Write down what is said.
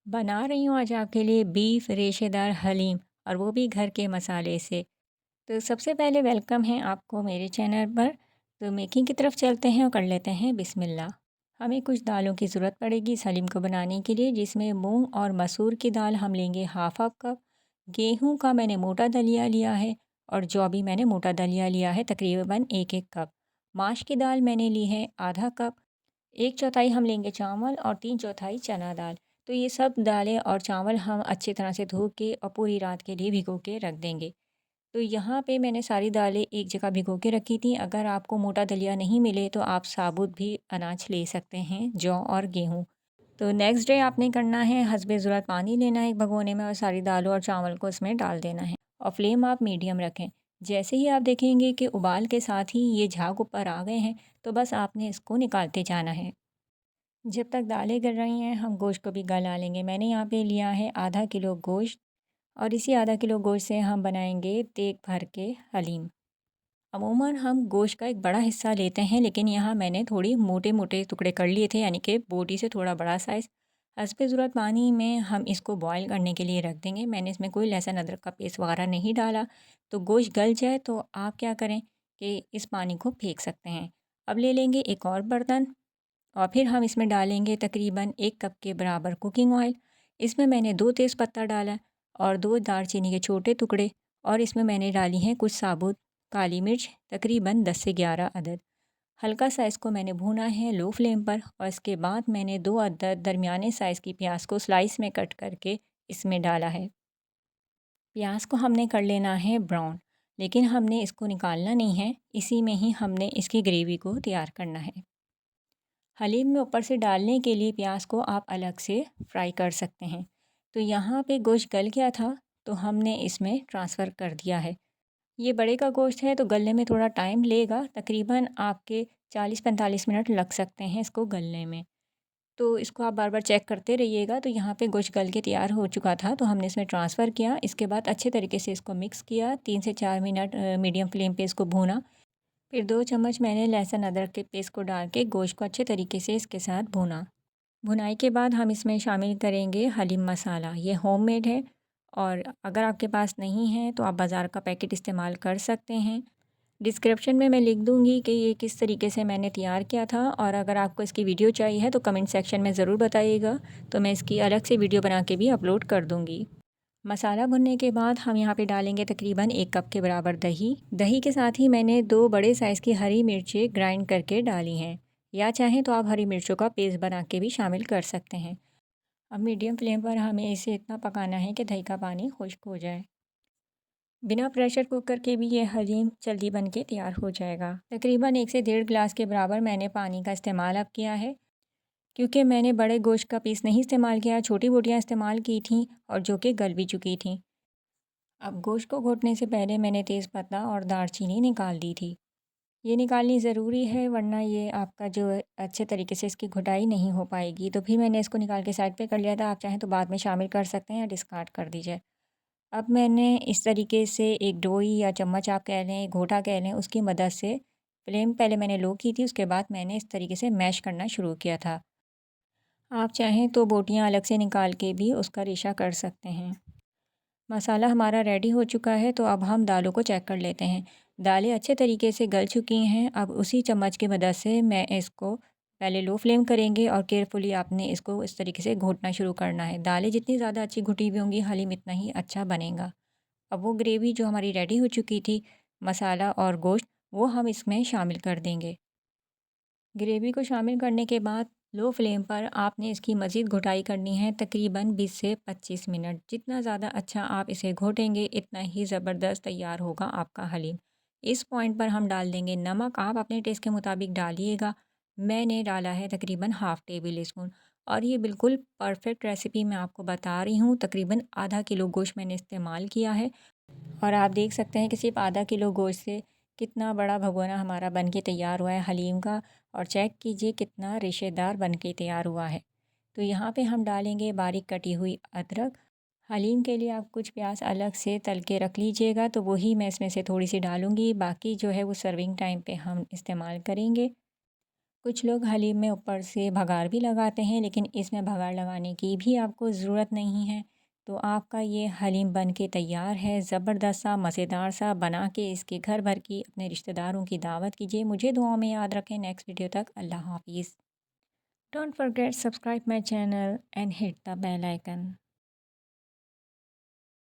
बना रही हूँ आज आपके लिए बीफ रेशेदार हलीम और वो भी घर के मसाले से। तो सबसे पहले वेलकम है आपको मेरे चैनल पर। तो मेकिंग की तरफ चलते हैं और कर लेते हैं बिस्मिल्लाह। हमें कुछ दालों की ज़रूरत पड़ेगी इस हलीम को बनाने के लिए, जिसमें मूंग और मसूर की दाल हम लेंगे हाफ हाफ कप। गेहूं का मैंने मोटा दलिया लिया है और जौ भी मैंने मोटा दलिया लिया है, तकरीबन एक एक कप। माश की दाल मैंने ली है आधा कप। एक चौथाई हम लेंगे चावल और तीन चौथाई चना दाल। तो ये सब दालें और चावल हम अच्छी तरह से धो के और पूरी रात के लिए भिगो के रख देंगे। तो यहाँ पे मैंने सारी दालें एक जगह भिगो के रखी थी। अगर आपको मोटा दलिया नहीं मिले तो आप साबुत भी अनाज ले सकते हैं, जौ और गेहूँ। तो नेक्स्ट डे आपने करना है, हस्बे ज़रूरत पानी लेना है एक भगोने में और सारी दालों और चावल को इसमें डाल देना है और फ्लेम आप मीडियम रखें। जैसे ही आप देखेंगे कि उबाल के साथ ही ये झाग ऊपर आ गए हैं, तो बस आपने इसको निकालते जाना है। जब तक दालें गल रही हैं हम गोश्त को भी गला लेंगे। मैंने यहाँ पे लिया है आधा किलो गोश्त और इसी आधा किलो गोश्त से हम बनाएंगे देग भर के हलीम। अमूमन हम गोश्त का एक बड़ा हिस्सा लेते हैं, लेकिन यहाँ मैंने थोड़ी मोटे मोटे टुकड़े कर लिए थे, यानी कि बोटी से थोड़ा बड़ा साइज़। हस्बे ज़रूरत पानी में हम इसको बॉयल करने के लिए रख देंगे। मैंने इसमें कोई लहसुन अदरक का पेस्ट वगैरह नहीं डाला। तो गोश्त गल जाए तो आप क्या करें कि इस पानी को फेंक सकते हैं। अब ले लेंगे एक और बर्तन और फिर हम इसमें डालेंगे तकरीबन 1 कप के बराबर कुकिंग ऑयल। इसमें मैंने 2 तेज़पत्ता डाला और 2 दालचीनी के छोटे टुकड़े और इसमें मैंने डाली हैं कुछ साबुत काली मिर्च, तकरीबन 10 से 11 अदद। हल्का सा इसको मैंने भूना है लो फ्लेम पर और इसके बाद मैंने 2 अदद दरमियाने साइज़ की प्याज को स्लाइस में कट करके इसमें डाला है। प्याज को हमने कर लेना है ब्राउन, लेकिन हमने इसको निकालना नहीं है, इसी में ही हमने इसकी ग्रेवी को तैयार करना है। हलीम में ऊपर से डालने के लिए प्याज को आप अलग से फ्राई कर सकते हैं। तो यहाँ पे गोश्त गल गया था, तो हमने इसमें ट्रांसफ़र कर दिया है। ये बड़े का गोश्त है तो गलने में थोड़ा टाइम लेगा, तकरीबन आपके 40-45 मिनट लग सकते हैं इसको गलने में। तो इसको आप बार बार चेक करते रहिएगा। तो यहाँ पे गोश्त गल के तैयार हो चुका था, तो हमने इसमें ट्रांसफ़र किया। इसके बाद अच्छे तरीके से इसको मिक्स किया, 3 से 4 मिनट मीडियम फ्लेम पे इसको भूना। फिर 2 चम्मच मैंने लहसुन अदरक के पेस्ट को डाल के गोश्त को अच्छे तरीके से इसके साथ भूना। भुनाई के बाद हम इसमें शामिल करेंगे हलीम मसाला। ये होममेड है और अगर आपके पास नहीं है तो आप बाज़ार का पैकेट इस्तेमाल कर सकते हैं। डिस्क्रिप्शन में मैं लिख दूँगी कि ये किस तरीके से मैंने तैयार किया था, और अगर आपको इसकी वीडियो चाहिए है तो कमेंट सेक्शन में ज़रूर बताइएगा, तो मैं इसकी अलग से वीडियो बना के भी अपलोड कर दूँगी। मसाला भुनने के बाद हम यहाँ पे डालेंगे तकरीबन 1 कप के बराबर दही। दही के साथ ही मैंने 2 बड़े साइज़ की हरी मिर्चें ग्राइंड करके डाली हैं, या चाहें तो आप हरी मिर्चों का पेस्ट बना के भी शामिल कर सकते हैं। अब मीडियम फ्लेम पर हमें इसे इतना पकाना है कि दही का पानी खुश्क हो जाए। बिना प्रेशर कुकर के भी ये हलीम जल्दी बन के तैयार हो जाएगा। तकरीबन 1 से डेढ़ गिलास के बराबर मैंने पानी का इस्तेमाल अब किया है, क्योंकि मैंने बड़े गोश्त का पीस नहीं इस्तेमाल किया, छोटी बोटियाँ इस्तेमाल की थीं और जो कि गल भी चुकी थीं। अब गोश्त को घोटने से पहले मैंने तेज़पत्ता और दालचीनी निकाल दी थी। ये निकालनी ज़रूरी है, वरना ये आपका जो है अच्छे तरीके से इसकी घुटाई नहीं हो पाएगी। तो फिर मैंने इसको निकाल के साइड पे कर लिया था, आप चाहें तो बाद में शामिल कर सकते हैं या डिस्कार्ड कर दीजिए। अब मैंने इस तरीके से एक डोई या चम्मच आप कह लें, घोटा कह लें, उसकी मदद से फ्लेम पहले मैंने लो की थी, उसके बाद मैंने इस तरीके से मैश करना शुरू किया था। आप चाहें तो बोटियाँ अलग से निकाल के भी उसका रेशा कर सकते हैं। मसाला हमारा रेडी हो चुका है, तो अब हम दालों को चेक कर लेते हैं। दालें अच्छे तरीके से गल चुकी हैं। अब उसी चम्मच की मदद से मैं इसको पहले लो फ्लेम करेंगे और केयरफुली आपने इसको इस तरीके से घोटना शुरू करना है। दालें जितनी ज़्यादा अच्छी घुटी हुई होंगी, हलीम इतना ही अच्छा बनेगा। अब वो ग्रेवी जो हमारी रेडी हो चुकी थी, मसाला और गोश्त, वो हम इसमें शामिल कर देंगे। ग्रेवी को शामिल करने के बाद लो फ्लेम पर आपने इसकी मज़ीद घुटाई करनी है, तकरीबन 20 से 25 मिनट। जितना ज़्यादा अच्छा आप इसे घोटेंगे, इतना ही ज़बरदस्त तैयार होगा आपका हलीम। इस पॉइंट पर हम डाल देंगे नमक, आप अपने टेस्ट के मुताबिक डालिएगा। मैंने डाला है तकरीबन हाफ़ टेबल स्पून, और ये बिल्कुल परफेक्ट रेसिपी मैं आपको बता रही हूँ। तकरीबन आधा किलो गोश्त मैंने इस्तेमाल किया है और आप देख सकते हैं कि सिर्फ आधा किलो गोश्त से कितना बड़ा भगोना हमारा बन के तैयार हुआ है हलीम का। और चेक कीजिए कितना रेशेदार बन के तैयार हुआ है। तो यहाँ पे हम डालेंगे बारीक कटी हुई अदरक। हलीम के लिए आप कुछ प्याज अलग से तल के रख लीजिएगा, तो वही मैं इसमें से थोड़ी सी डालूँगी, बाकी जो है वो सर्विंग टाइम पे हम इस्तेमाल करेंगे। कुछ लोग हलीम में ऊपर से बघार भी लगाते हैं, लेकिन इसमें बघार लगाने की भी आपको ज़रूरत नहीं है। तो आपका ये हलीम बन के तैयार है। ज़बरदस्त सा, मज़ेदार सा बना के इसके घर भर की अपने रिश्तेदारों की दावत कीजिए। मुझे दुआओं में याद रखें। नेक्स्ट वीडियो तक अल्लाह हाफ़िज़। Don't forget subscribe my channel and hit the bell icon.